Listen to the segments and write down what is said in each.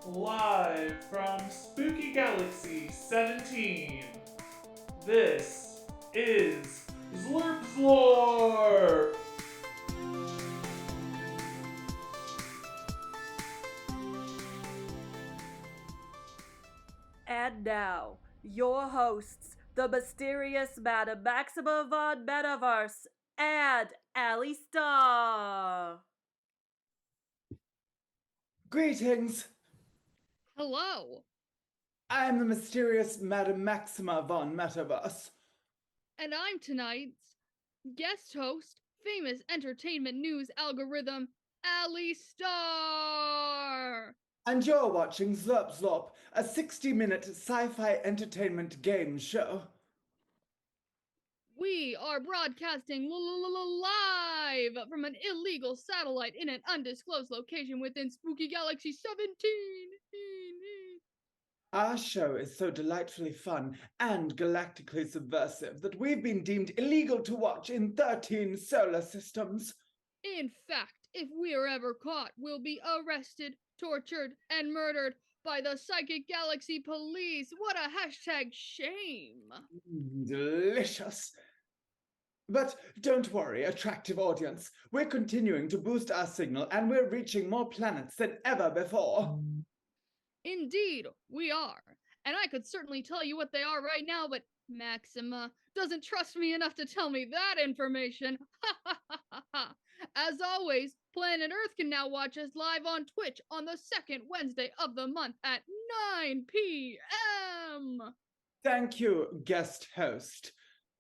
Live from Spooky Galaxy 17, this is Zlurp Zlorp! And now, your hosts, the mysterious Madame Maxima von Metaverse and Ali Star. Greetings! Hello! I'm the mysterious Madame Maxima von Metaverse. And I'm tonight's guest host, famous entertainment news algorithm, Ali Star! And you're watching Zlurp Zlorp, a 60-minute sci-fi entertainment game show. We are broadcasting live from an illegal satellite in an undisclosed location within Spooky Galaxy 17. Our show is so delightfully fun and galactically subversive that we've been deemed illegal to watch in 13 solar systems. In fact, if we're ever caught, we'll be arrested, tortured, and murdered by the Psychic Galaxy Police. What a hashtag shame! Delicious. But don't worry, attractive audience. We're continuing to boost our signal and we're reaching more planets than ever before. Indeed, we are. And I could certainly tell you what they are right now, but Maxima doesn't trust me enough to tell me that information. As always, Planet Earth can now watch us live on Twitch on the second Wednesday of the month at 9 p.m. Thank you, guest host.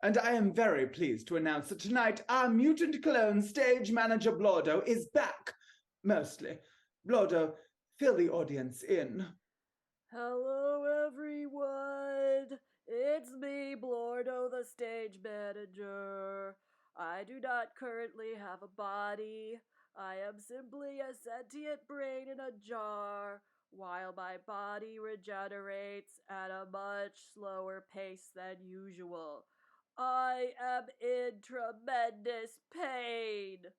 And I am very pleased to announce that tonight our mutant clone stage manager Blordo is back. Mostly. Blordo, fill the audience in. Hello, everyone. It's me, Blordo, the stage manager. I do not currently have a body. I am simply a sentient brain in a jar, while my body regenerates at a much slower pace than usual. I am in tremendous pain.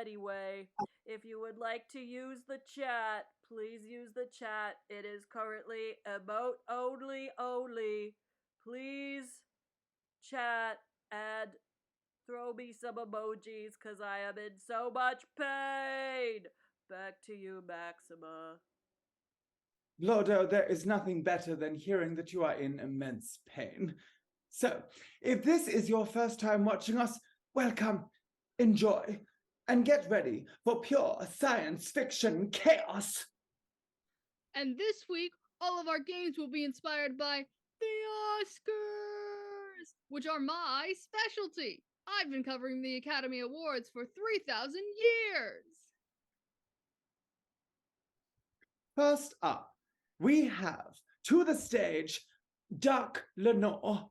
Anyway, if you would like to use the chat, please use the chat. It is currently emote only. Please chat and throw me some emojis because I am in so much pain. Back to you, Maxima. Blordo, there is nothing better than hearing that you are in immense pain. So, if this is your first time watching us, welcome, enjoy, and get ready for pure science fiction chaos. And this week, all of our games will be inspired by the Oscars, which are my specialty. I've been covering the Academy Awards for 3,000 years. First up, we have to the stage Duck Lenore.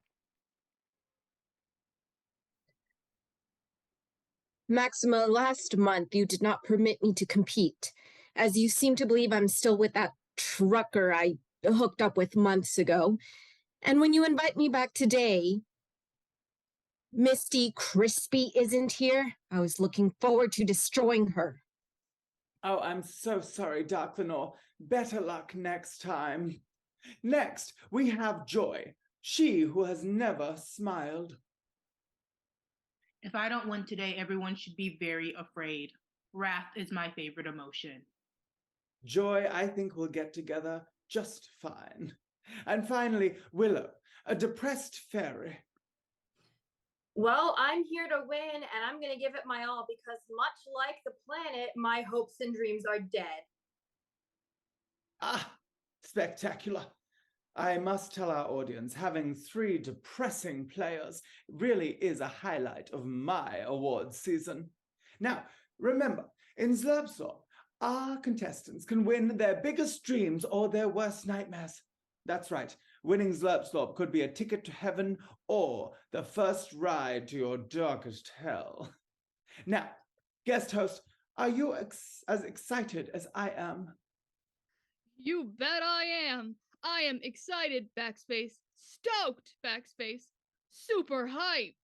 Maxima, last month you did not permit me to compete, as you seem to believe I'm still with that trucker I hooked up with months ago. And when you invite me back today, Misty Crispy isn't here. I was looking forward to destroying her. Oh, I'm so sorry, Duck Lenore. Better luck next time. Next, we have Joy, she who has never smiled. If I don't win today, everyone should be very afraid. Wrath is my favorite emotion. Joy, I think we'll get together just fine. And finally, Willow, a depressed fairy. Well, I'm here to win, and I'm going to give it my all because, much like the planet, my hopes and dreams are dead. Ah, spectacular. I must tell our audience, having 3 depressing players really is a highlight of my awards season. Now, remember, in Zlurp Zlorp, our contestants can win their biggest dreams or their worst nightmares. That's right, winning Zlurp Zlorp could be a ticket to heaven or the first ride to your darkest hell. Now, guest host, are you as excited as I am? You bet I am. I am excited, backspace, stoked, backspace, super hyped.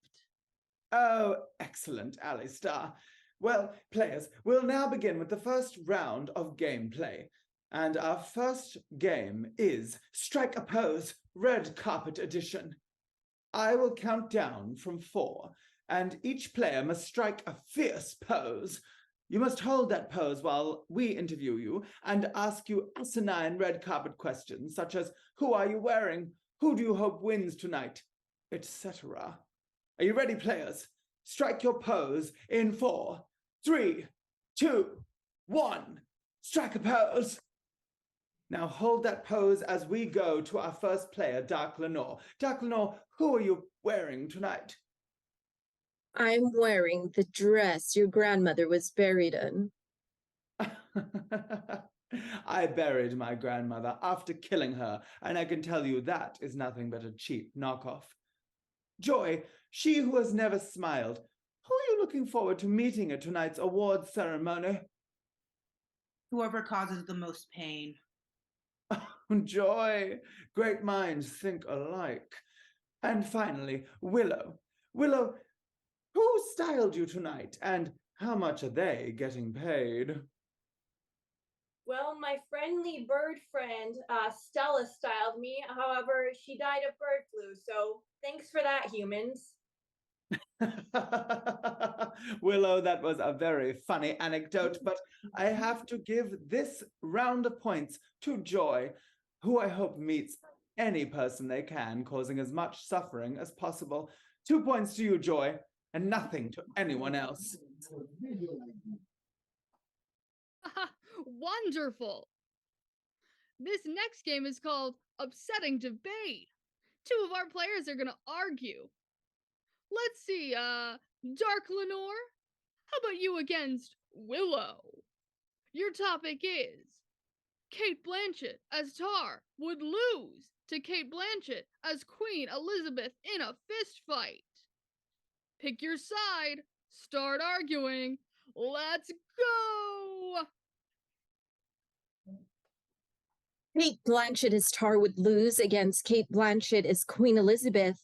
Oh, excellent, Alistar. Well, players, we'll now begin with the first round of gameplay. And our first game is Strike a Pose, Red Carpet Edition. I will count down from 4, and each player must strike a fierce pose. You must hold that pose while we interview you and ask you asinine red carpet questions such as, who are you wearing? Who do you hope wins tonight? Etc. Are you ready, players? Strike your pose in 4, 3, 2, 1. Strike a pose. Now hold that pose as we go to our first player, Dark Lenore. Dark Lenore, who are you wearing tonight? I'm wearing the dress your grandmother was buried in. I buried my grandmother after killing her, and I can tell you that is nothing but a cheap knockoff. Joy, she who has never smiled, who are you looking forward to meeting at tonight's awards ceremony? Whoever causes the most pain. Joy, great minds think alike. And finally, Willow. Willow, who styled you tonight, and how much are they getting paid? Well, my friendly bird friend, Stella, styled me. However, she died of bird flu, so thanks for that, humans. Willow, that was a very funny anecdote, but I have to give this round of points to Joy, who I hope meets any person they can, causing as much suffering as possible. 2 points to you, Joy, and nothing to anyone else. Wonderful! This next game is called Upsetting Debate. 2 of our players are gonna argue. Let's see, Dark Lenore? How about you against Willow? Your topic is Cate Blanchett as Tar would lose to Cate Blanchett as Queen Elizabeth in a fist fight. Pick your side, start arguing, let's go! Cate Blanchett as Tar would lose against Cate Blanchett as Queen Elizabeth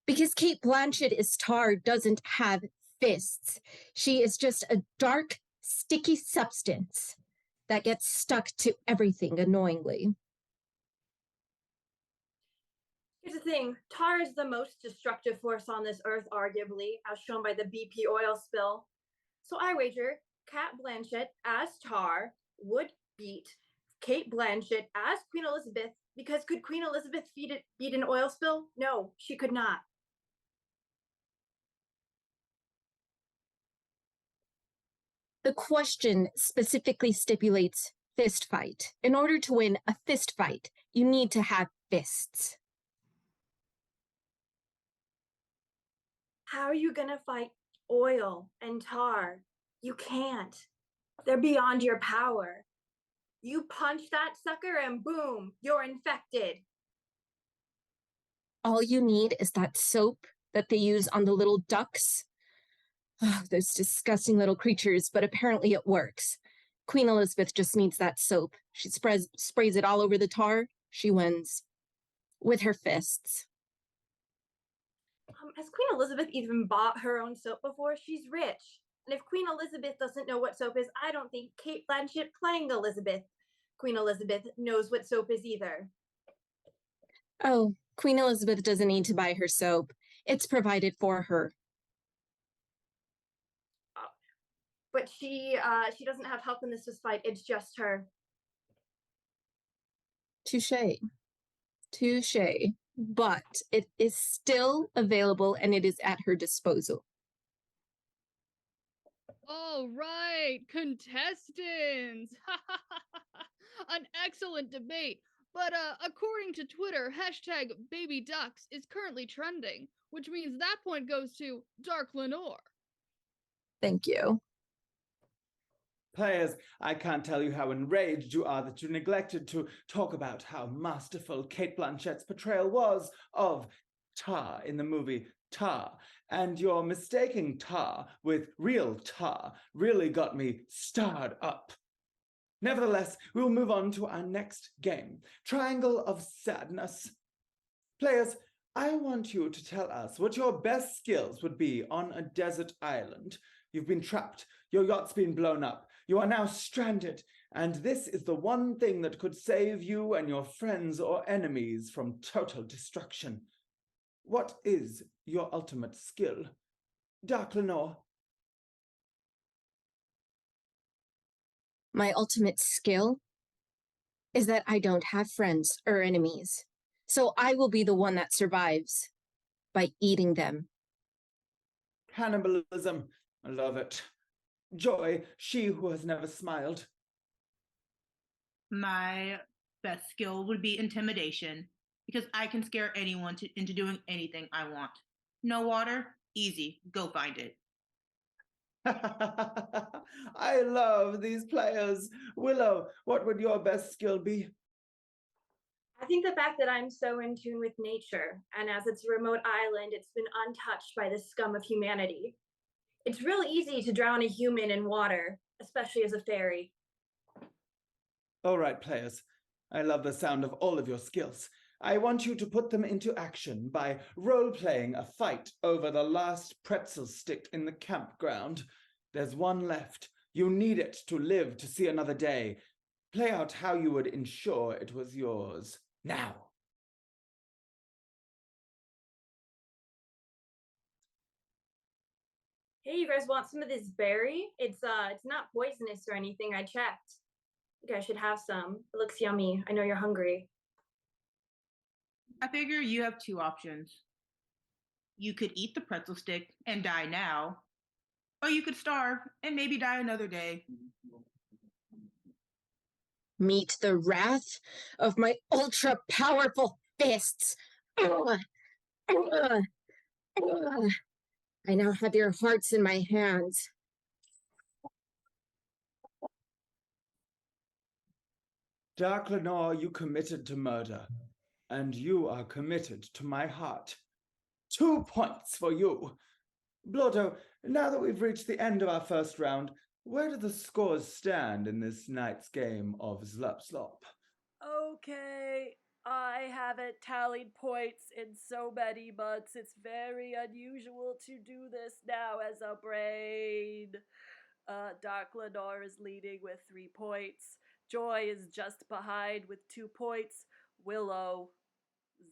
because Cate Blanchett as Tar doesn't have fists. She is just a dark, sticky substance that gets stuck to everything annoyingly. Here's the thing, tar is the most destructive force on this earth, arguably, as shown by the BP oil spill. So I wager Cate Blanchett as Tar would beat Cate Blanchett as Queen Elizabeth, because could Queen Elizabeth beat an oil spill? No, she could not. The question specifically stipulates fist fight. In order to win a fist fight, you need to have fists. How are you gonna fight oil and tar? You can't. They're beyond your power. You punch that sucker and boom, you're infected. All you need is that soap that they use on the little ducks. Oh, those disgusting little creatures, but apparently it works. Queen Elizabeth just needs that soap. She sprays it all over the tar. She wins. With her fists. Has Queen Elizabeth even bought her own soap before? She's rich. And if Queen Elizabeth doesn't know what soap is, I don't think Cate Blanchett playing Queen Elizabeth knows what soap is either. Oh, Queen Elizabeth doesn't need to buy her soap. It's provided for her. But she doesn't have help in this fight. It's just her. Touché. Touché. But it is still available and it is at her disposal. All right, contestants! An excellent debate, but according to Twitter, hashtag baby ducks is currently trending, which means that point goes to Dark Lenore. Thank you. Players, I can't tell you how enraged you are that you neglected to talk about how masterful Cate Blanchett's portrayal was of Tar in the movie Tar. And your mistaking Tar with real Tar really got me starred up. Nevertheless, we'll move on to our next game, Triangle of Sadness. Players, I want you to tell us what your best skills would be on a desert island. You've been trapped. Your yacht's been blown up. You are now stranded. And this is the one thing that could save you and your friends or enemies from total destruction. What is your ultimate skill? Dark Lenore? My ultimate skill is that I don't have friends or enemies. So I will be the one that survives by eating them. Cannibalism. I love it. Joy, she who has never smiled. My best skill would be intimidation, because I can scare anyone into doing anything I want. No water? Easy. Go find it. I love these players. Willow, what would your best skill be? I think the fact that I'm so in tune with nature, and as it's a remote island, it's been untouched by the scum of humanity. It's real easy to drown a human in water, especially as a fairy. All right, players. I love the sound of all of your skills. I want you to put them into action by role-playing a fight over the last pretzel stick in the campground. There's one left. You need it to live to see another day. Play out how you would ensure it was yours. Now. Hey, you guys want some of this berry? It's not poisonous or anything. I checked. You guys should have some. It looks yummy. I know you're hungry. I figure you have two options. You could eat the pretzel stick and die now, or you could starve and maybe die another day. Meet the wrath of my ultra-powerful fists. Ugh. Ugh. Ugh. I now have your hearts in my hands. Dark Lenore, you committed to murder, and you are committed to my heart. 2 points for you. Blotto, now that we've reached the end of our first round, where do the scores stand in this night's game of Zlurp Zlorp? Okay, I haven't tallied points in so many months. It's very unusual to do this now as a brain. Dark Lenore is leading with 3 points. Joy is just behind with 2 points. Willow,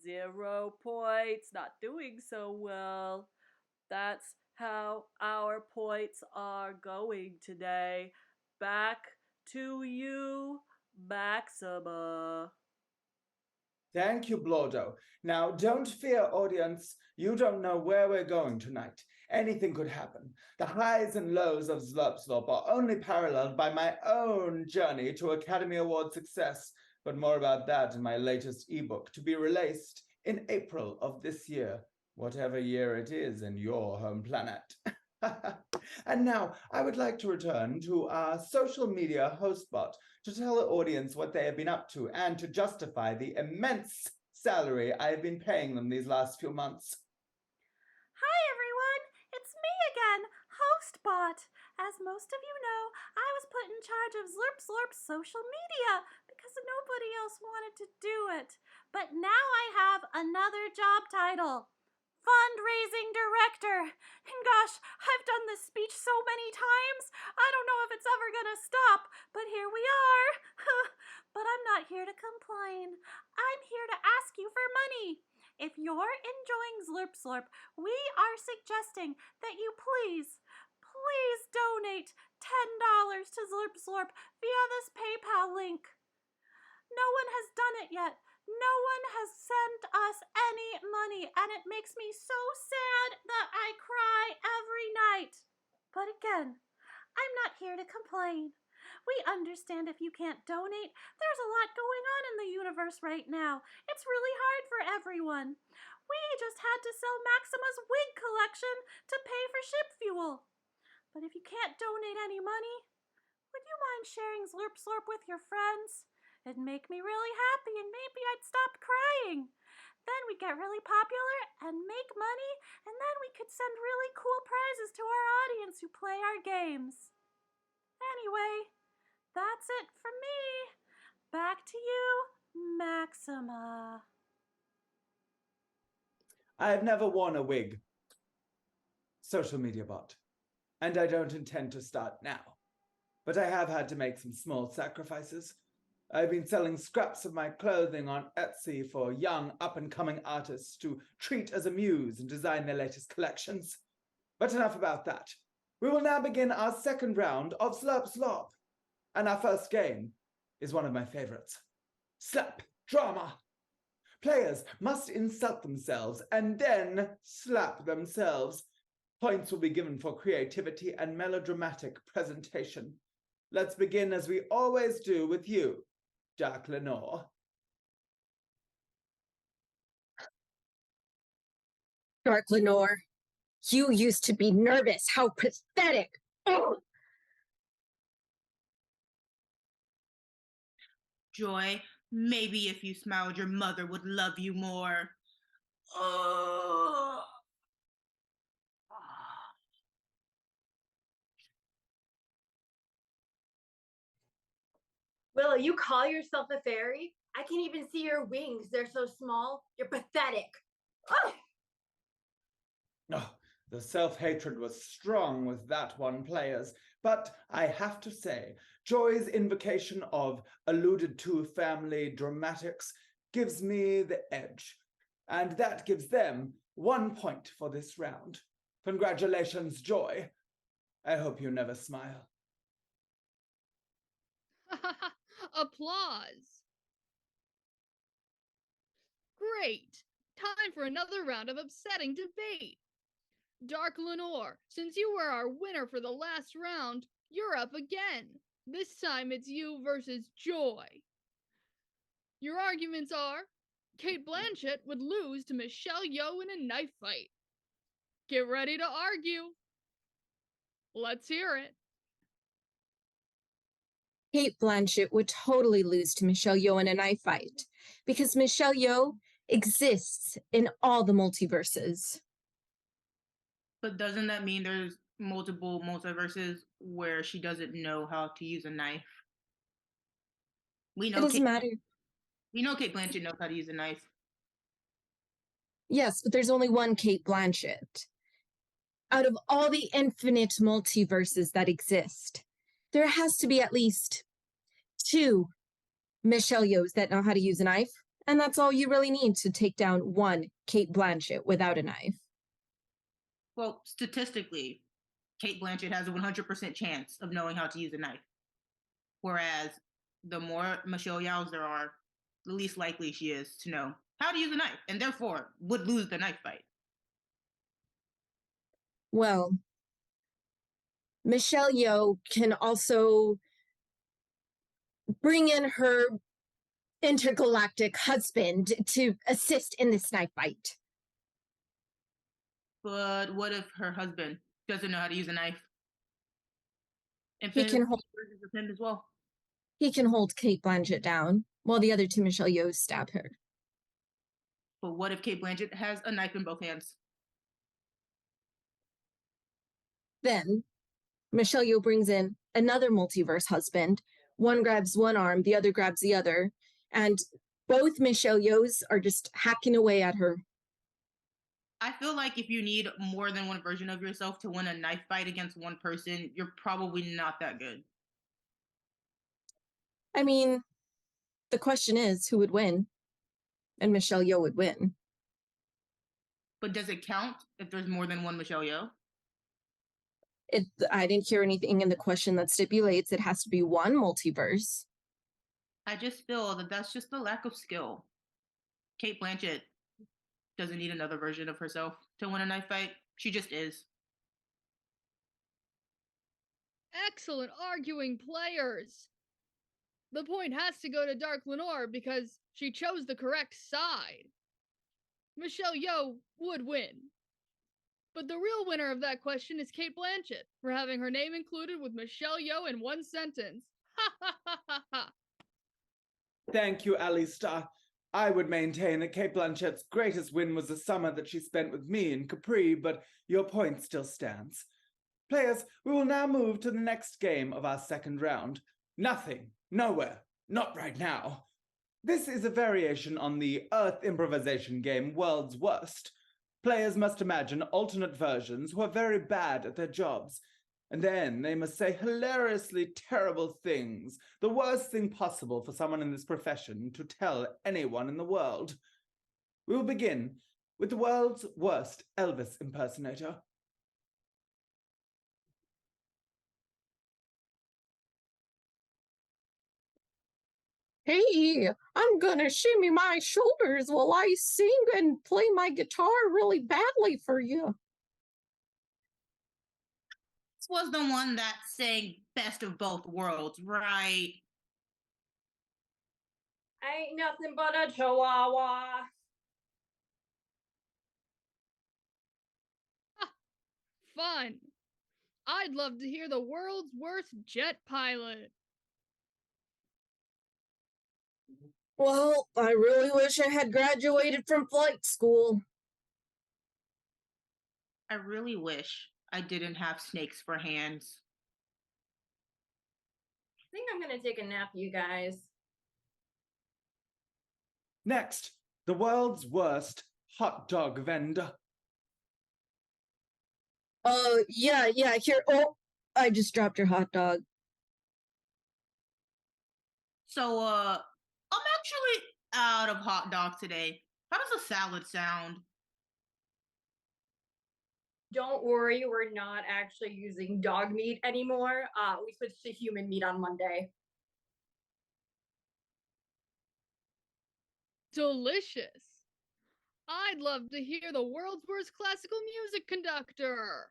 0 points. Not doing so well. That's how our points are going today. Back to you, Maxima. Thank you, Blotto. Now, don't fear, audience. You don't know where we're going tonight. Anything could happen. The highs and lows of Zlurp Zlorp are only paralleled by my own journey to Academy Award success, but more about that in my latest ebook, to be released in April of this year, whatever year it is in your home planet. And now, I would like to return to our social media host bot to tell the audience what they have been up to and to justify the immense salary I have been paying them these last few months. Hi everyone, it's me again, HostBot. As most of you know, I was put in charge of Zlurp Zlorp's social media because nobody else wanted to do it. But now I have another job title. Fundraising director. And gosh, I've done this speech so many times, I don't know if it's ever gonna stop, but here we are. But I'm not here to complain. I'm here to ask you for money. If you're enjoying Zlurp Zlorp, we are suggesting that you please donate $10 to Zlurp Zlorp via this PayPal link. No one has done it yet. No one has sent us any money, and it makes me so sad that I cry every night. But again, I'm not here to complain. We understand if you can't donate. There's a lot going on in the universe right now. It's really hard for everyone. We just had to sell Maxima's wig collection to pay for ship fuel. But if you can't donate any money, would you mind sharing Zlurp Zlorp with your friends? It'd make me really happy and maybe I'd stop crying. Then we'd get really popular and make money, and then we could send really cool prizes to our audience who play our games. Anyway, that's it from me. Back to you, Maxima. I have never worn a wig. Social media bot. and I don't intend to start now. But I have had to make some small sacrifices. I've been selling scraps of my clothing on Etsy for young, up-and-coming artists to treat as a muse and design their latest collections. But enough about that. We will now begin our second round of Zlurp Zlorp. And our first game is one of my favorites. Slap Drama. Players must insult themselves and then slap themselves. Points will be given for creativity and melodramatic presentation. Let's begin as we always do with you, Dark Lenore. Dark Lenore, you used to be nervous. How pathetic. Oh. Joy, maybe if you smiled, your mother would love you more. Oh. Willow, you call yourself a fairy? I can't even see your wings. They're so small. You're pathetic. Oh! Oh, the self-hatred was strong with that one, players. But I have to say, Joy's invocation of alluded-to family dramatics gives me the edge. And that gives them 1 point for this round. Congratulations, Joy. I hope you never smile. Applause. Great. Time for another round of upsetting debate. Dark Lenore, since you were our winner for the last round, you're up again. This time it's you versus Joy. Your arguments are, Kate Blanchett would lose to Michelle Yeoh in a knife fight. Get ready to argue. Let's hear it. Kate Blanchett would totally lose to Michelle Yeoh in a knife fight because Michelle Yeoh exists in all the multiverses. But doesn't that mean there's multiple multiverses where she doesn't know how to use a knife? We know It doesn't matter. We know Kate Blanchett knows how to use a knife. Yes, but there's only one Kate Blanchett. Out of all the infinite multiverses that exist, there has to be at least 2 Michelle Yeohs that know how to use a knife, and that's all you really need to take down one Kate Blanchett without a knife. Well, statistically, Kate Blanchett has a 100% chance of knowing how to use a knife. Whereas the more Michelle Yeohs there are, the least likely she is to know how to use a knife, and therefore would lose the knife fight. Well, Michelle Yeoh can also bring in her intergalactic husband to assist in this knife fight. But what if her husband doesn't know how to use a knife? He can hold him as well. He can hold Kate Blanchett down while the other 2 Michelle Yeohs stab her. But what if Kate Blanchett has a knife in both hands? Then Michelle Yeoh brings in another multiverse husband. One grabs one arm, the other grabs the other, and both Michelle Yeohs are just hacking away at her. I feel like if you need more than one version of yourself to win a knife fight against one person, you're probably not that good. I mean, the question is, who would win? And Michelle Yeoh would win. But does it count if there's more than one Michelle Yeoh? I didn't hear anything in the question that stipulates it has to be one multiverse. I just feel that that's just a lack of skill. Kate Blanchett doesn't need another version of herself to win a knife fight. She just is. Excellent arguing, players. The point has to go to Dark Lenore because she chose the correct side. Michelle Yeoh would win. But the real winner of that question is Kate Blanchett for having her name included with Michelle Yeoh in one sentence. Ha ha ha ha ha. Thank you, Alistair. I would maintain that Kate Blanchett's greatest win was the summer that she spent with me in Capri, but your point still stands. Players, we will now move to the next game of our second round. Nothing, nowhere, not right now. This is a variation on the Earth improvisation game World's Worst. Players must imagine alternate versions who are very bad at their jobs. And then they must say hilariously terrible things, the worst thing possible for someone in this profession to tell anyone in the world. We will begin with the world's worst Elvis impersonator. Hey, I'm gonna shimmy my shoulders while I sing and play my guitar really badly for you. This was the one that sang Best of Both Worlds, right? I ain't nothing but a chihuahua. Fun. I'd love to hear the world's worst jet pilot. Well, I really wish I had graduated from flight school. I really wish I didn't have snakes for hands. I think I'm gonna take a nap, you guys. Next, the world's worst hot dog vendor. Yeah, here. Oh, I just dropped your hot dog. So, I'm actually out of hot dog today. How does a salad sound? Don't worry, we're not actually using dog meat anymore. We switched to human meat on Monday. Delicious. I'd love to hear the world's worst classical music conductor.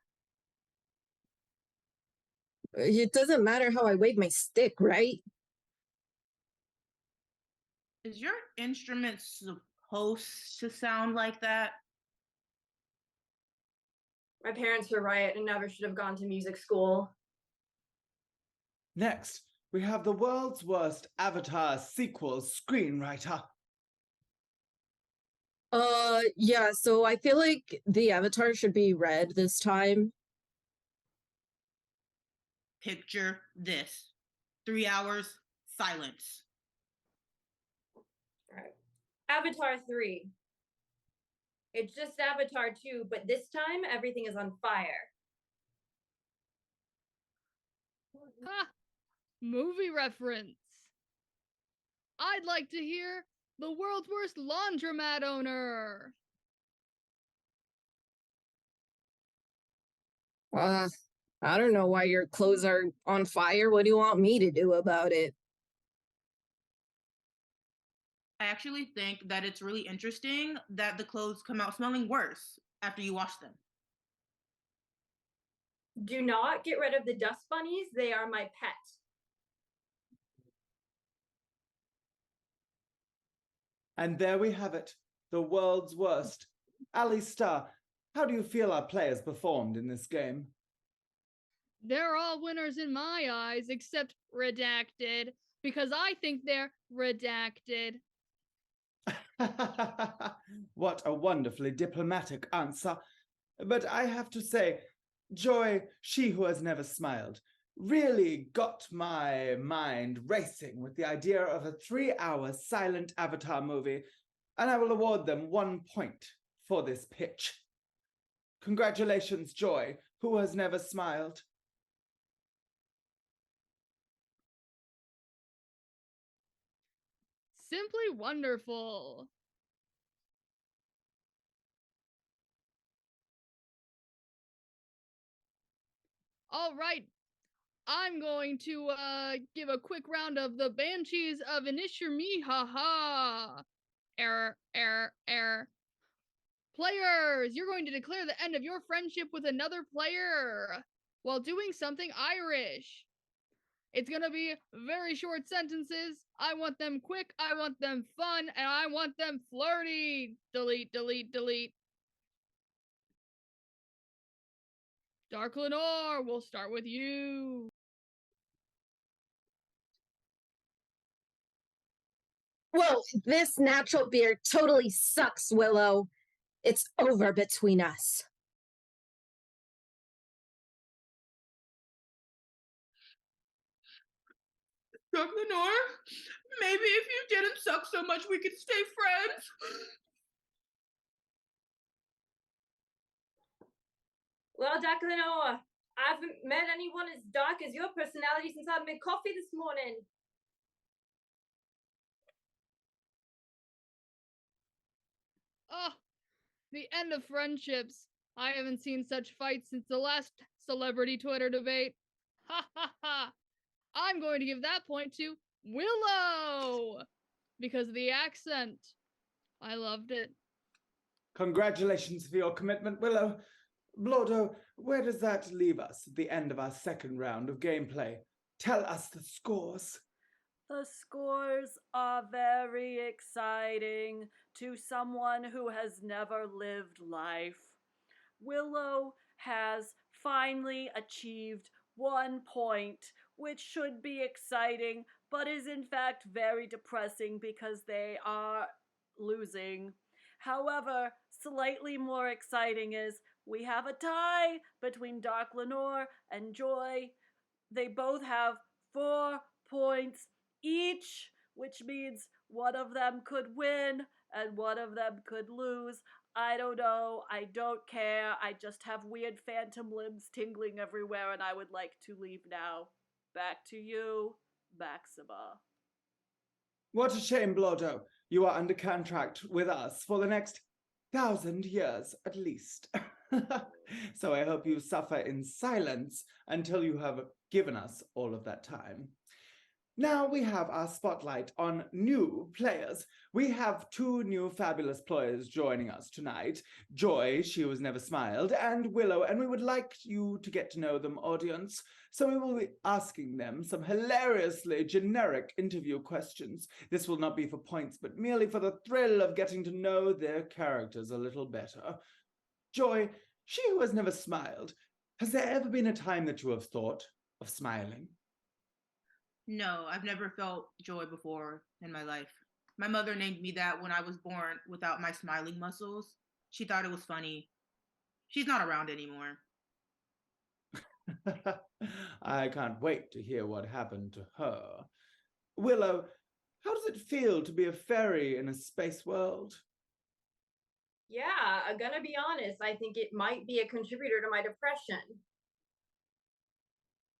It doesn't matter how I wave my stick, right? Is your instrument supposed to sound like that? My parents were right and never should have gone to music school. Next, we have the world's worst Avatar sequel screenwriter. Yeah, so I feel like the Avatar should be red this time. Picture this. 3 hours, silence. All right. Avatar 3. It's just Avatar 2, but this time everything is on fire. Ha! Movie reference. I'd like to hear the world's worst laundromat owner. I don't know why your clothes are on fire. What do you want me to do about it? I actually think that it's really interesting that the clothes come out smelling worse after you wash them. Do not get rid of the dust bunnies. They are my pet. And there we have it, the world's worst. Ali Star, how do you feel our players performed in this game? They're all winners in my eyes, except redacted, because I think they're redacted. What a wonderfully diplomatic answer. But I have to say, Joy, she who has never smiled, really got my mind racing with the idea of a 3-hour silent Avatar movie, and I will award them 1 point for this pitch. Congratulations, Joy, who has never smiled. Simply wonderful. All right. I'm going to give a quick round of the Banshees of Inishirmi. Haha. Error. Players, you're going to declare the end of your friendship with another player while doing something Irish. It's going to be very short sentences. I want them quick, I want them fun, and I want them flirty. Delete. Dark Lenore, we'll start with you. Well, this natural beer totally sucks, Willow. It's over between us. Dark Lenore, maybe if you didn't suck so much, we could stay friends. Well, Dr. Lenore, I haven't met anyone as dark as your personality since I made coffee this morning. Oh, the end of friendships. I haven't seen such fights since the last celebrity Twitter debate. Ha ha ha! I'm going to give that point to Willow! Because of the accent. I loved it. Congratulations for your commitment, Willow. Blordo, where does that leave us at the end of our second round of gameplay? Tell us the scores. The scores are very exciting to someone who has never lived life. Willow has finally achieved 1 point, which should be exciting, but is in fact very depressing because they are losing. However, slightly more exciting is we have a tie between Dark Lenore and Joy. They both have 4 points each, which means one of them could win and one of them could lose. I don't know. I don't care. I just have weird phantom limbs tingling everywhere and I would like to leave now. Back to you, Maxima. What a shame, Blordo. You are under contract with us for the next 1,000 years at least. So I hope you suffer in silence until you have given us all of that time. Now we have our spotlight on new players. We have 2 new fabulous players joining us tonight. Joy, she was never smiled, and Willow, and we would like you to get to know them, audience. So we will be asking them some hilariously generic interview questions. This will not be for points, but merely for the thrill of getting to know their characters a little better. Joy, she who has never smiled, has there ever been a time that you have thought of smiling? No, I've never felt joy before in my life. My mother named me that when I was born without my smiling muscles. She thought it was funny. She's not around anymore. I can't wait to hear what happened to her. Willow, how does it feel to be a fairy in a space world? Yeah, I'm gonna be honest. I think it might be a contributor to my depression.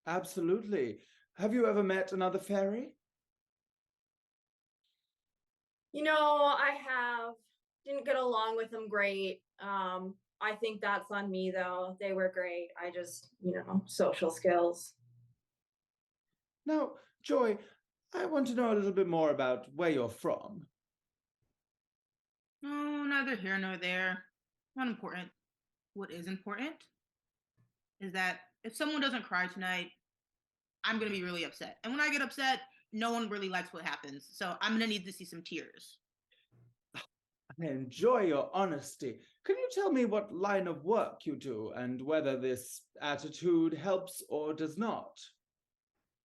Absolutely. Have you ever met another fairy? You know, I have. Didn't get along with them great. I think that's on me though. They were great. I just, social skills. Now, Joy, I want to know a little bit more about where you're from. No, neither here nor there. Not important. What is important is that if someone doesn't cry tonight, I'm going to be really upset. And when I get upset, no one really likes what happens. So I'm going to need to see some tears. I enjoy your honesty. Can you tell me what line of work you do and whether this attitude helps or does not?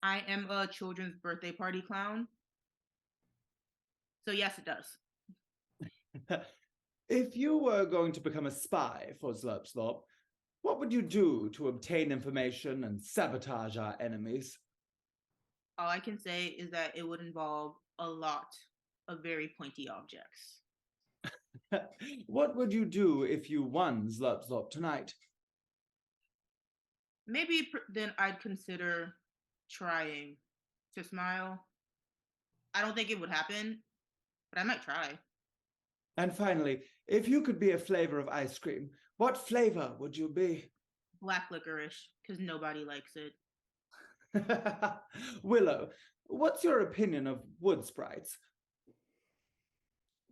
I am a children's birthday party clown. So yes, it does. If you were going to become a spy for Zlurp Zlorp, what would you do to obtain information and sabotage our enemies? All I can say is that it would involve a lot of very pointy objects. What would you do if you won Zlurp Zlorp tonight? Maybe then I'd consider trying to smile. I don't think it would happen, but I might try. And finally, if you could be a flavor of ice cream, what flavor would you be? Black licorice, because nobody likes it. Willow, what's your opinion of wood sprites?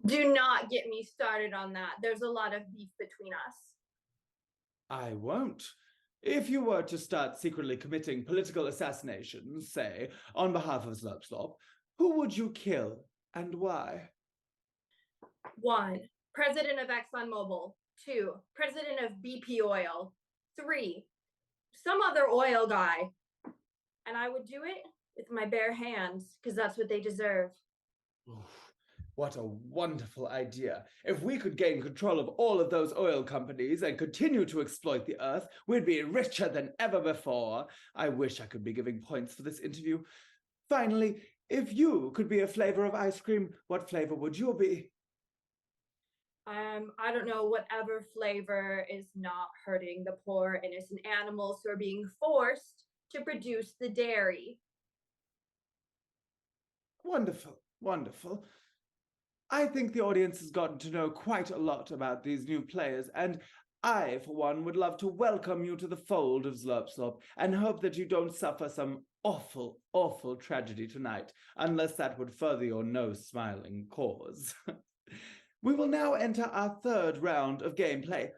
Do not get me started on that. There's a lot of beef between us. I won't. If you were to start secretly committing political assassinations, say, on behalf of Zlurp Zlorp, who would you kill and why? 1, President of ExxonMobil. 2, President of BP Oil. 3, some other oil guy. And I would do it with my bare hands, because that's what they deserve. What a wonderful idea. If we could gain control of all of those oil companies and continue to exploit the earth, we'd be richer than ever before. I wish I could be giving points for this interview. Finally, if you could be a flavor of ice cream, what flavor would you be? I don't know, whatever flavor is not hurting the poor innocent animals who are being forced to produce the dairy. Wonderful, wonderful. I think the audience has gotten to know quite a lot about these new players, and I, for one, would love to welcome you to the fold of Zlurp Zlorp and hope that you don't suffer some awful, awful tragedy tonight, unless that would further your no-smiling cause. We will now enter our third round of gameplay,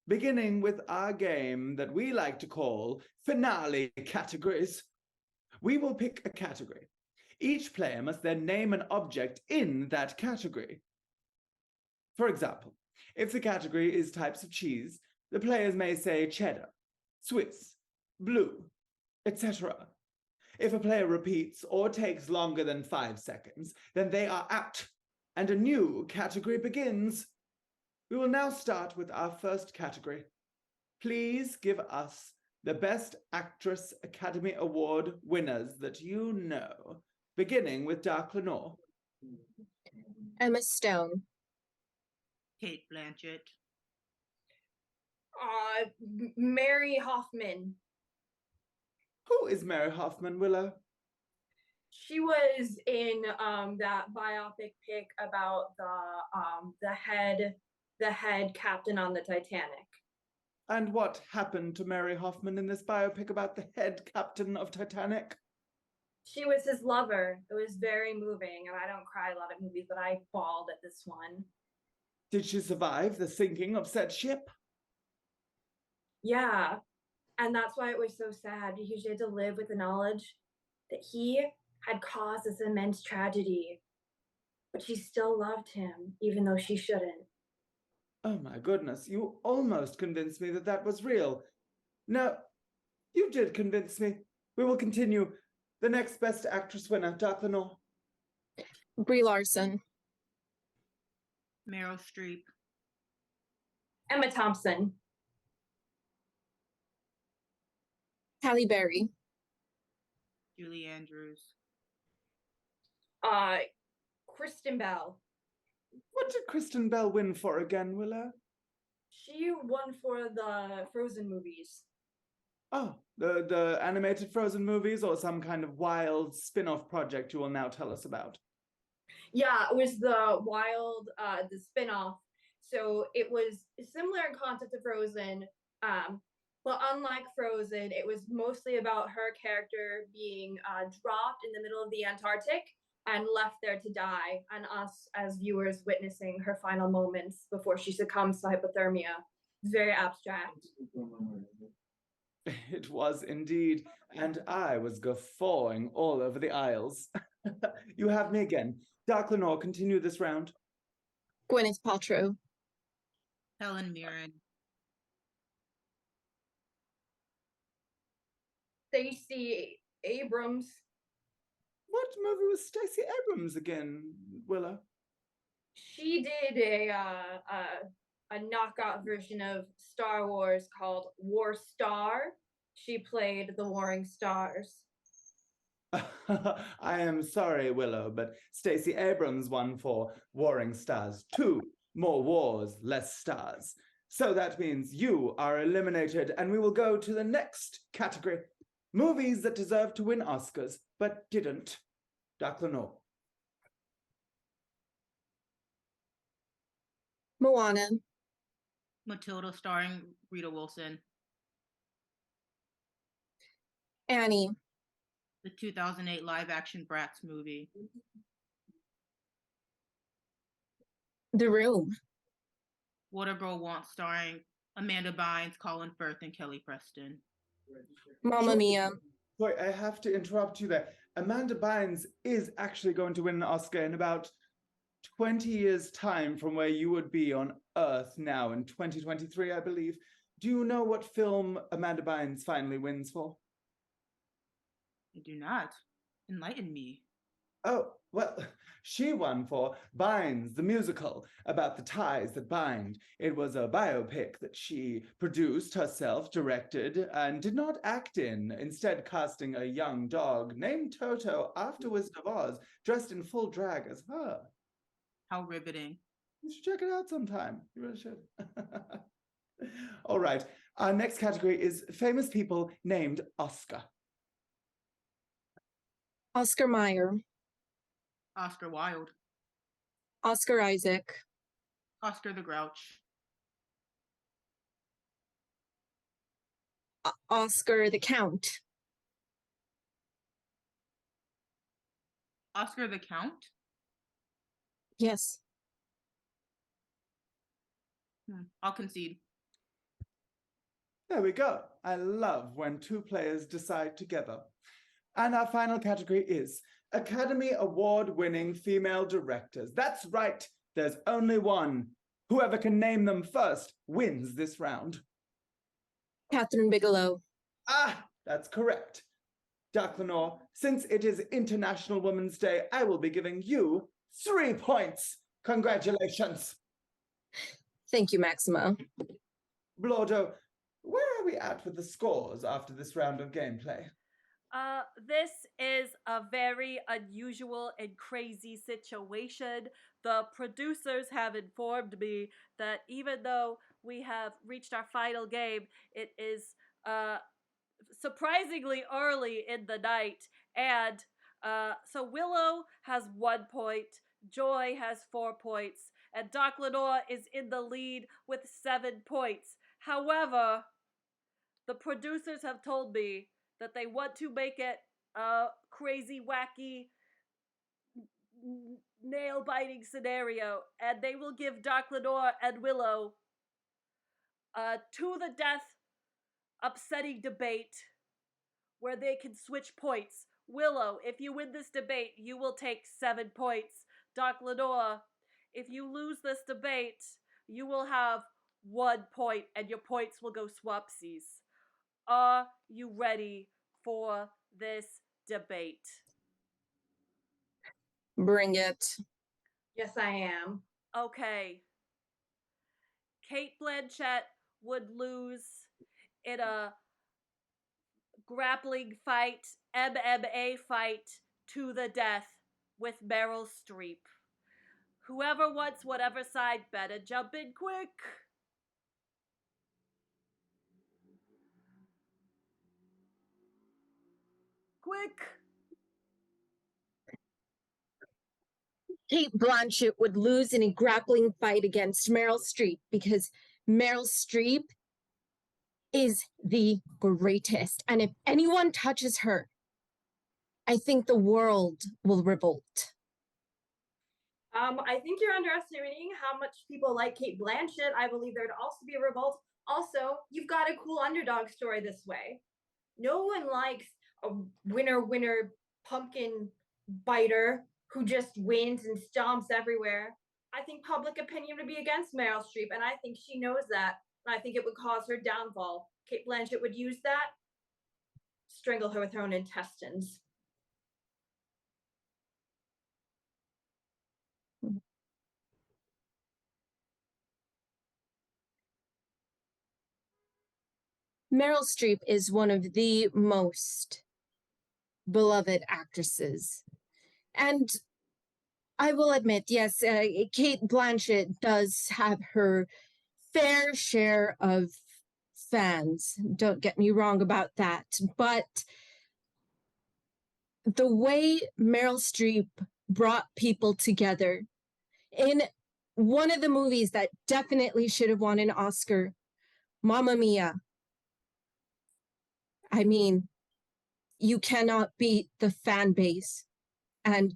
beginning with our game that we like to call Finale Categories. We will pick a category. Each player must then name an object in that category. For example, if the category is types of cheese, the players may say cheddar, Swiss, blue, etc. If a player repeats or takes longer than 5 seconds, then they are out, and a new category begins. We will now start with our first category. Please give us the Best Actress Academy Award winners that you know, beginning with Dark Lenore. Emma Stone. Kate Blanchett. Mary Hoffman. Who is Mary Hoffman, Willow? She was in that biopic pic about the head captain on the Titanic. And what happened to Mary Hoffman in this biopic about the head captain of Titanic? She was his lover. It was very moving, and I don't cry a lot at movies, but I bawled at this one. Did she survive the sinking of said ship? Yeah, and that's why it was so sad, because she had to live with the knowledge that he had caused this immense tragedy, but she still loved him, even though she shouldn't. Oh my goodness, you almost convinced me that that was real. No, you did convince me. We will continue. The next Best Actress winner, Dark Lenore. Brie Larson. Meryl Streep. Emma Thompson. Halle Berry. Julie Andrews. Kristen Bell. What did Kristen Bell win for again, Willow? She won for the Frozen movies. Oh, the animated Frozen movies, or some kind of wild spin-off project you will now tell us about? Yeah, it was the spin-off. So it was similar in concept to Frozen, but unlike Frozen, it was mostly about her character being dropped in the middle of the Antarctic and left there to die, and us as viewers witnessing her final moments before she succumbs to hypothermia. It's very abstract. It was indeed, and I was guffawing all over the aisles. You have me again. Dark Lenore, continue this round. Gwyneth Paltrow. Helen Mirren. Stacey Abrams. What movie was Stacey Abrams again, Willow? She did a knockout version of Star Wars called War Star. She played the Warring Stars. I am sorry, Willow, but Stacey Abrams won for Warring Stars 2, More Wars, Less Stars. So that means you are eliminated, and we will go to the next category. Movies that deserve to win Oscars, but didn't. Dark Lenore. Moana. Matilda starring Rita Wilson. Annie. The 2008 live-action Bratz movie. The Room. What a Girl Wants starring Amanda Bynes, Colin Firth, and Kelly Preston. Mamma Mia. Sorry, I have to interrupt you there. Amanda Bynes is actually going to win an Oscar in about 20 years' time from where you would be on Earth now in 2023, I believe. Do you know what film Amanda Bynes finally wins for? I do not. Enlighten me. Oh, well, she won for Bynes, the musical, about the ties that bind. It was a biopic that she produced herself, directed, and did not act in, instead casting a young dog named Toto after Wizard of Oz, dressed in full drag as her. How riveting. You should check it out sometime. You really should. All right. Our next category is famous people named Oscar. Oscar Mayer, Oscar Wilde. Oscar Isaac, Oscar the Grouch. Oscar the Count, Oscar the Count? yes, I'll concede. There we go. I love when two players decide together. And our final category is Academy Award-winning female directors. That's right. There's only one. Whoever can name them first wins this round. Catherine Bigelow, Ah, that's correct. Dark Lenore, since it is International Women's Day, I will be giving you 3 points. Congratulations. thank you, Maxima. Blordo, where are we at with the scores after this round of gameplay? This is a very unusual and crazy situation. The producers have informed me that even though we have reached our final game, it is surprisingly early in the night, and so Willow has 1 point, Joy has 4 points, and Doc Lenore is in the lead with 7 points. However, the producers have told me that they want to make it a crazy, wacky, nail-biting scenario, and they will give Doc Lenore and Willow a to-the-death upsetting debate where they can switch points. Willow, if you win this debate, you will take 7 points. Doc Lenore, if you lose this debate, you will have 1 point, and your points will go swapsies. Are you ready for this debate? Bring it. Yes, I am. Okay. Kate Blanchett would lose in a grappling fight, MMA fight to the death with Meryl Streep. Whoever wants whatever side better jump in quick. Quick. Kate Blanchett would lose in a grappling fight against Meryl Streep because Meryl Streep is the greatest. And if anyone touches her, I think the world will revolt. I think you're underestimating how much people like Kate Blanchett. I believe there would also be a revolt. Also, you've got a cool underdog story this way. No one likes a winner pumpkin biter who just wins and stomps everywhere. I think public opinion would be against Meryl Streep, and I think she knows that. And I think it would cause her downfall. Kate Blanchett would use that, strangle her with her own intestines. Meryl Streep is one of the most beloved actresses. And I will admit, yes, Kate Blanchett does have her fair share of fans. Don't get me wrong about that. But the way Meryl Streep brought people together in one of the movies that definitely should have won an Oscar, Mamma Mia. I mean, you cannot beat the fan base and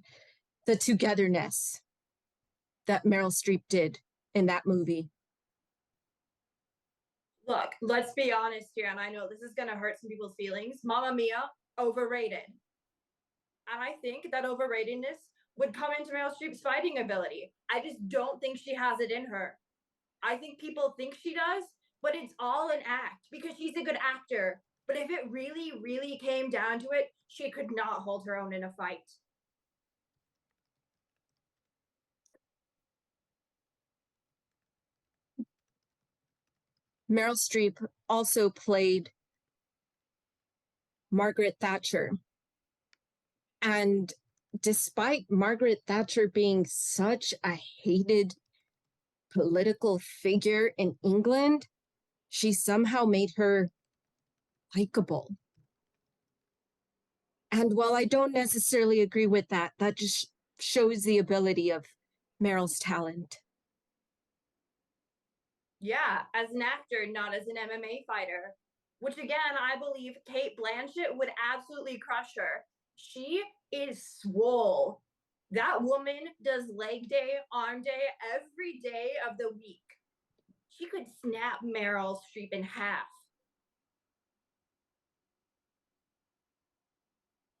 the togetherness that Meryl Streep did in that movie. Look, let's be honest here, and I know this is going to hurt some people's feelings. Mamma Mia, overrated. And I think that overratedness would come into Meryl Streep's fighting ability. I just don't think she has it in her. I think people think she does, but it's all an act because she's a good actor. But if it really, really came down to it, she could not hold her own in a fight. Meryl Streep also played Margaret Thatcher. And despite Margaret Thatcher being such a hated political figure in England, she somehow made her likable. And while I don't necessarily agree with that, that just shows the ability of Meryl's talent. Yeah, as an actor, not as an MMA fighter. Which again, I believe Kate Blanchett would absolutely crush her. She is swole. That woman does leg day, arm day, every day of the week. She could snap Meryl Streep in half.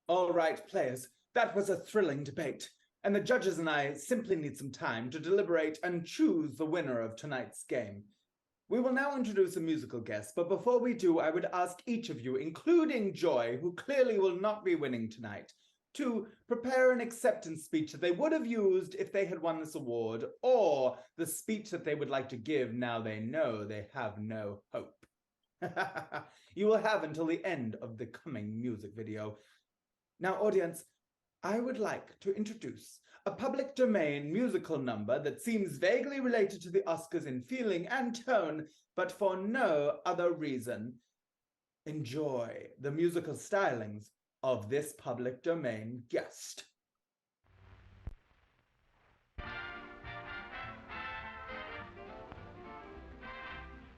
All right, players, that was a thrilling debate, and the judges and I simply need some time to deliberate and choose the winner of tonight's game. We will now introduce a musical guest, but before we do, I would ask each of you, including Joy, who clearly will not be winning tonight, to prepare an acceptance speech that they would have used if they had won this award, or the speech that they would like to give now they know they have no hope. You will have until the end of the coming music video. Now, audience, I would like to introduce a public domain musical number that seems vaguely related to the Oscars in feeling and tone, but for no other reason. Enjoy the musical stylings of this public domain guest.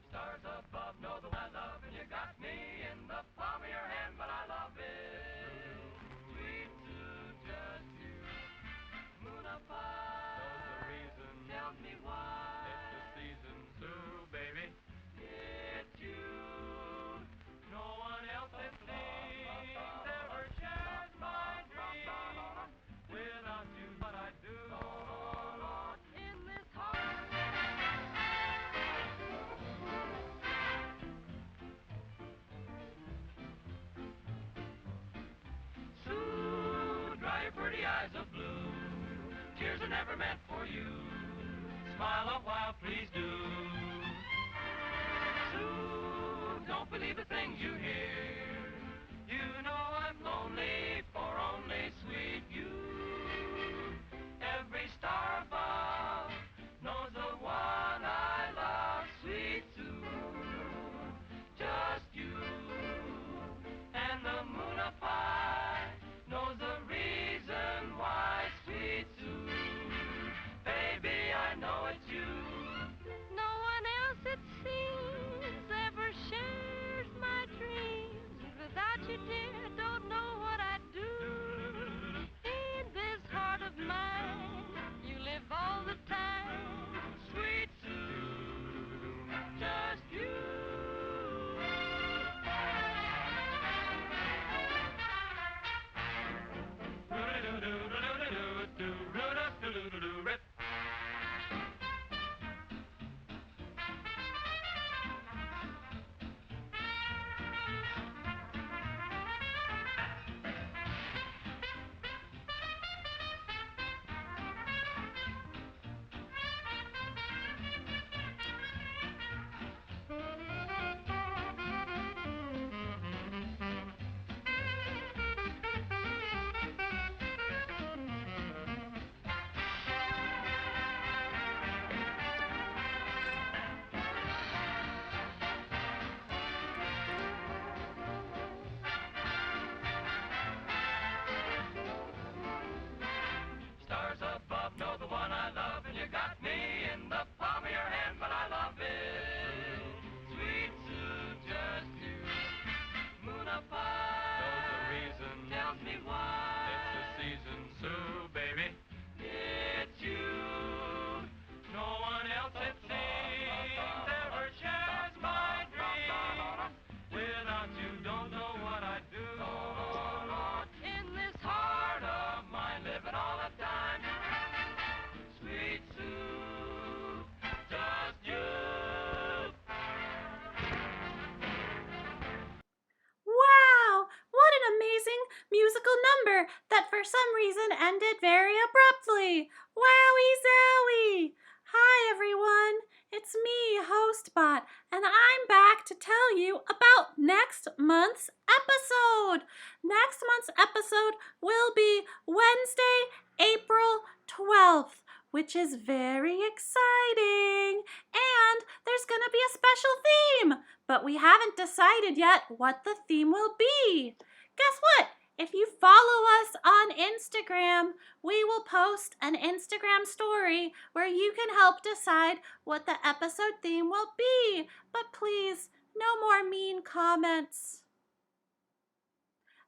Stars above know the one I love, and you got me in the palm of your hand, but I love it. Sweet Sue, just you. Moon up high, knows the reason. Tell me why. It's the season, Sue, baby. It's you. No one else it seems ever shares my dreams. Without you, what I do in this heart. Sue, dry your pretty eyes of blue. Tears are never meant for you. Smile a while, please do. Sue, don't believe the things you hear. You know I'm lonely for only sweet you. Every star above knows the one I love, sweet Sue. Just you. And the moon up high knows the reason why, sweet Sue. Baby, I know it's you. No one else, it seems, ever shares my dreams. Without you, dear, don't know what I'd do. In this heart of mine, you live all the time. Sweet Sue, just you. Stars above know the one I love, and you got me in the palm of your hand, but I love it. Sweet Sue, just you. Moon up high, knows the reason. Tells me why. It's the season, Sue, baby. It's you. No one else it seems ever shares my dreams. Without you, don't know what I'd do. In this heart of mine, living all the time. Sweet Sue, just you. Wow! What an amazing musical number that for some reason ended very abruptly. Wowie zowie! Hi everyone, it's me, HostBot, and I'm back to tell you about next month's episode. Next month's episode will be Wednesday, April 12th. which is very exciting. And there's going to be a special theme, but we haven't decided yet what the theme will be. Guess what? If you follow us on Instagram, we will post an Instagram story where you can help decide what the episode theme will be. But please, no more mean comments.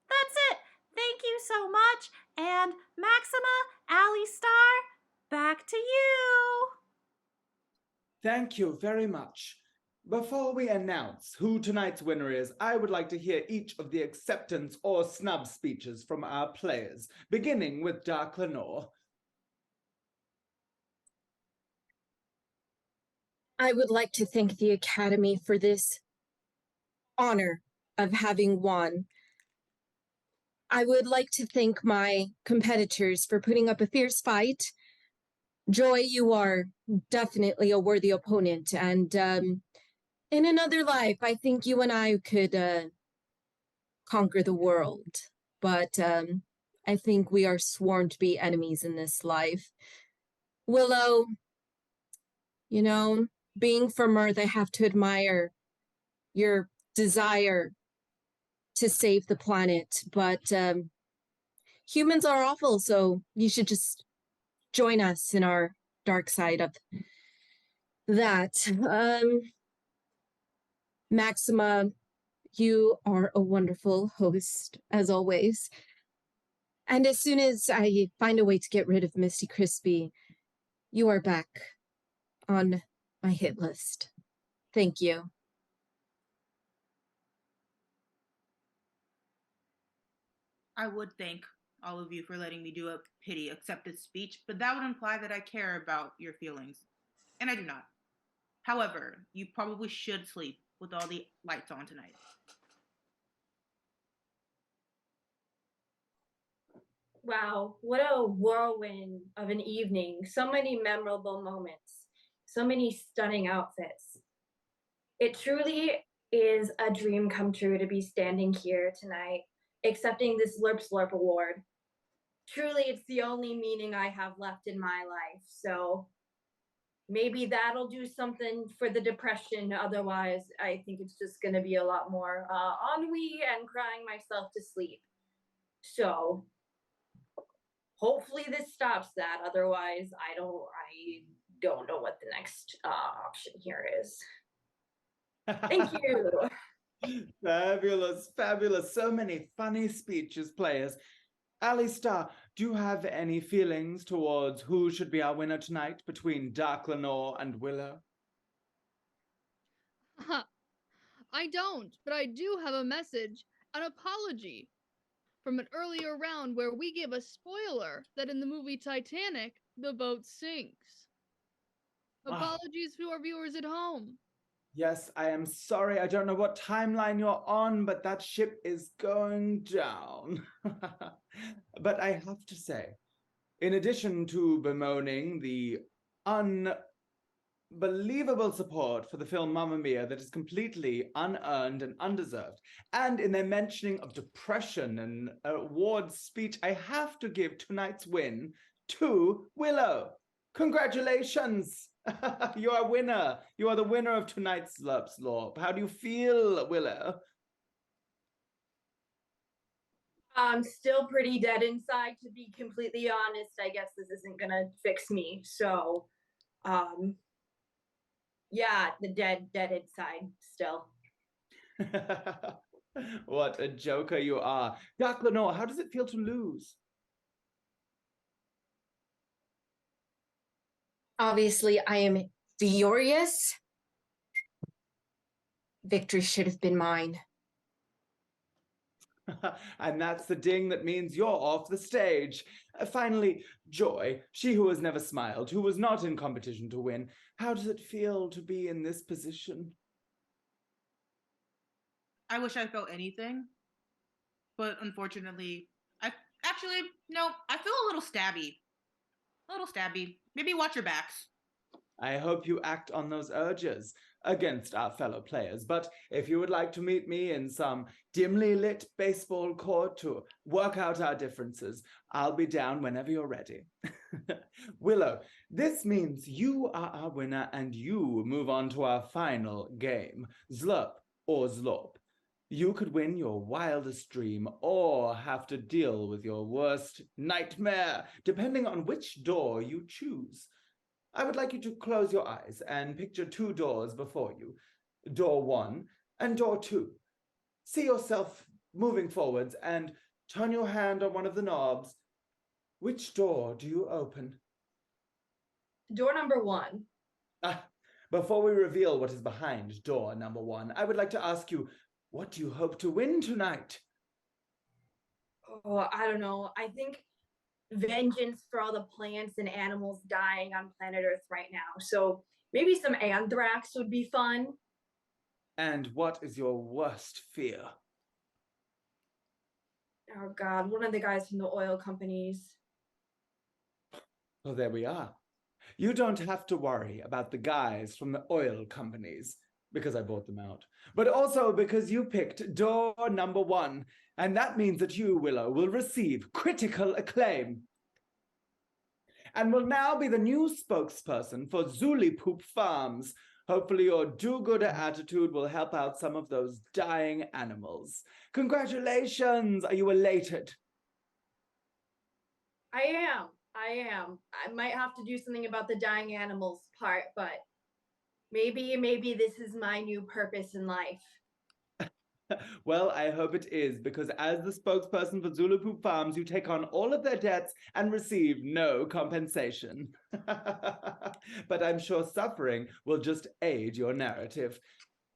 That's it. Thank you so much. And Maxima, Allie Star, back to you. Thank you very much. Before we announce who tonight's winner is, I would like to hear each of the acceptance or snub speeches from our players, beginning with Dark Lenore. I would like to thank the Academy for this honor of having won. I would like to thank my competitors for putting up a fierce fight. Joy, you are definitely a worthy opponent, and in another life, I think you and I could conquer the world, but I think we are sworn to be enemies in this life. Willow, you know, being from Earth, I have to admire your desire to save the planet, but humans are awful, so you should just join us in our dark side of that. Maxima, you are a wonderful host, as always. And as soon as I find a way to get rid of Misty Crispy, you are back on my hit list. Thank you. I would thank all of you for letting me do a pity acceptance speech, but that would imply that I care about your feelings. And I do not. However, you probably should sleep with all the lights on tonight. Wow, what a whirlwind of an evening. So many memorable moments, so many stunning outfits. It truly is a dream come true to be standing here tonight, accepting this Zlurp Zlorp award. Truly, it's the only meaning I have left in my life. So maybe that'll do something for the depression. Otherwise, I think it's just going to be a lot more ennui and crying myself to sleep. So hopefully this stops that. Otherwise, I don't know what the next option here is. Thank you. Fabulous, fabulous. So many funny speeches, players. Ali Star, do you have any feelings towards who should be our winner tonight between Dark Lenore and Willow? I don't, but I do have a message, an apology from an earlier round where we gave a spoiler that in the movie Titanic, the boat sinks. Apologies to our viewers at home. Yes, I am sorry. I don't know what timeline you're on, but that ship is going down. But I have to say, in addition to bemoaning the unbelievable support for the film Mamma Mia that is completely unearned and undeserved, and in their mentioning of depression and awards speech, I have to give tonight's win to Willow. Congratulations! You are a winner. You are the winner of tonight's Zlurp Zlorp. How do you feel, Willow? I'm still pretty dead inside, to be completely honest. I guess this isn't gonna fix me. So, yeah, the dead inside still. What a joker you are. Dark Lenore, how does it feel to lose? Obviously, I am furious. Victory should have been mine. And that's the ding that means you're off the stage. Finally, Joy, she who has never smiled, who was not in competition to win, how does it feel to be in this position? I wish I felt anything, but unfortunately, I feel a little stabby. A little stabby. Maybe watch your backs. I hope you act on those urges against our fellow players. But if you would like to meet me in some dimly lit baseball court to work out our differences, I'll be down whenever you're ready. Willow, this means you are our winner and you move on to our final game, Zlurp or Zlorp. You could win your wildest dream or have to deal with your worst nightmare, depending on which door you choose. I would like you to close your eyes and picture two doors before you, door 1 and door 2. See yourself moving forwards and turn your hand on one of the knobs. Which door do you open? Door number 1. Before we reveal what is behind door number 1, I would like to ask you, what do you hope to win tonight? Oh, I don't know. I think vengeance for all the plants and animals dying on planet Earth right now. So maybe some anthrax would be fun. And what is your worst fear? Oh God, one of the guys from the oil companies. Well, there we are. You don't have to worry about the guys from the oil companies, because I bought them out, but also because you picked door number 1, and that means that you, Willow, will receive critical acclaim and will now be the new spokesperson for Zlurp Farms. Hopefully your do-gooder attitude will help out some of those dying animals. Congratulations! Are you elated? I am. I might have to do something about the dying animals part, but maybe this is my new purpose in life. Well, I hope it is, because as the spokesperson for Zlurp Farms, you take on all of their debts and receive no compensation. But I'm sure suffering will just aid your narrative.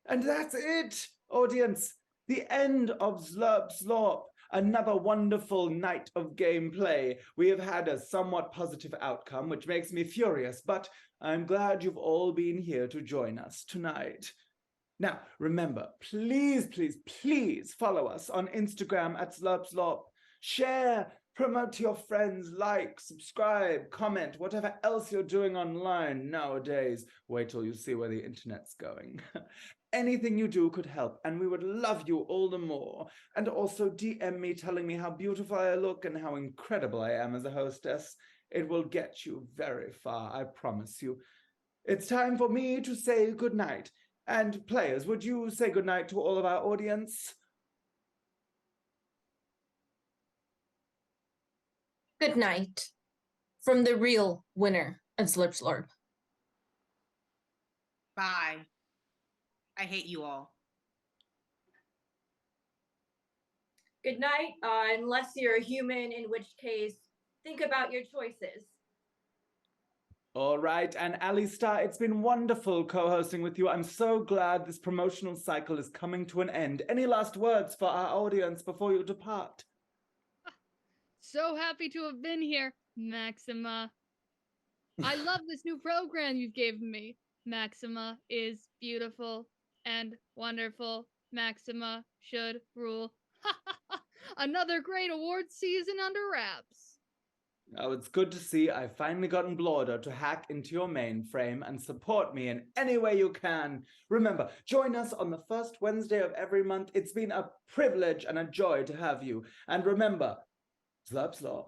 And that's it, audience. The end of Zlurp Zlorp. Another wonderful night of gameplay. We have had a somewhat positive outcome, which makes me furious, but I'm glad you've all been here to join us tonight. Now, remember, please, please, please follow us on Instagram at Zlurp Zlorp. Share, promote to your friends, like, subscribe, comment, whatever else you're doing online nowadays. Wait till you see where the internet's going. Anything you do could help, and we would love you all the more. And also DM me telling me how beautiful I look and how incredible I am as a hostess. It will get you very far, I promise you. It's time for me to say goodnight. And players, would you say goodnight to all of our audience? Good night from the real winner of Zlurp Zlorp. Bye. I hate you all. Good night, unless you're a human, in which case, think about your choices. All right, and Alistar, it's been wonderful co-hosting with you. I'm so glad this promotional cycle is coming to an end. Any last words for our audience before you depart? So happy to have been here, Maxima. I love this new program you've given me. Maxima is beautiful and wonderful. Maxima should rule. Another great awards season under wraps. Oh, it's good to see I've finally gotten Blordo to hack into your mainframe and support me in any way you can. Remember, join us on the first Wednesday of every month. It's been a privilege and a joy to have you. And remember, Zlurp Zlorp.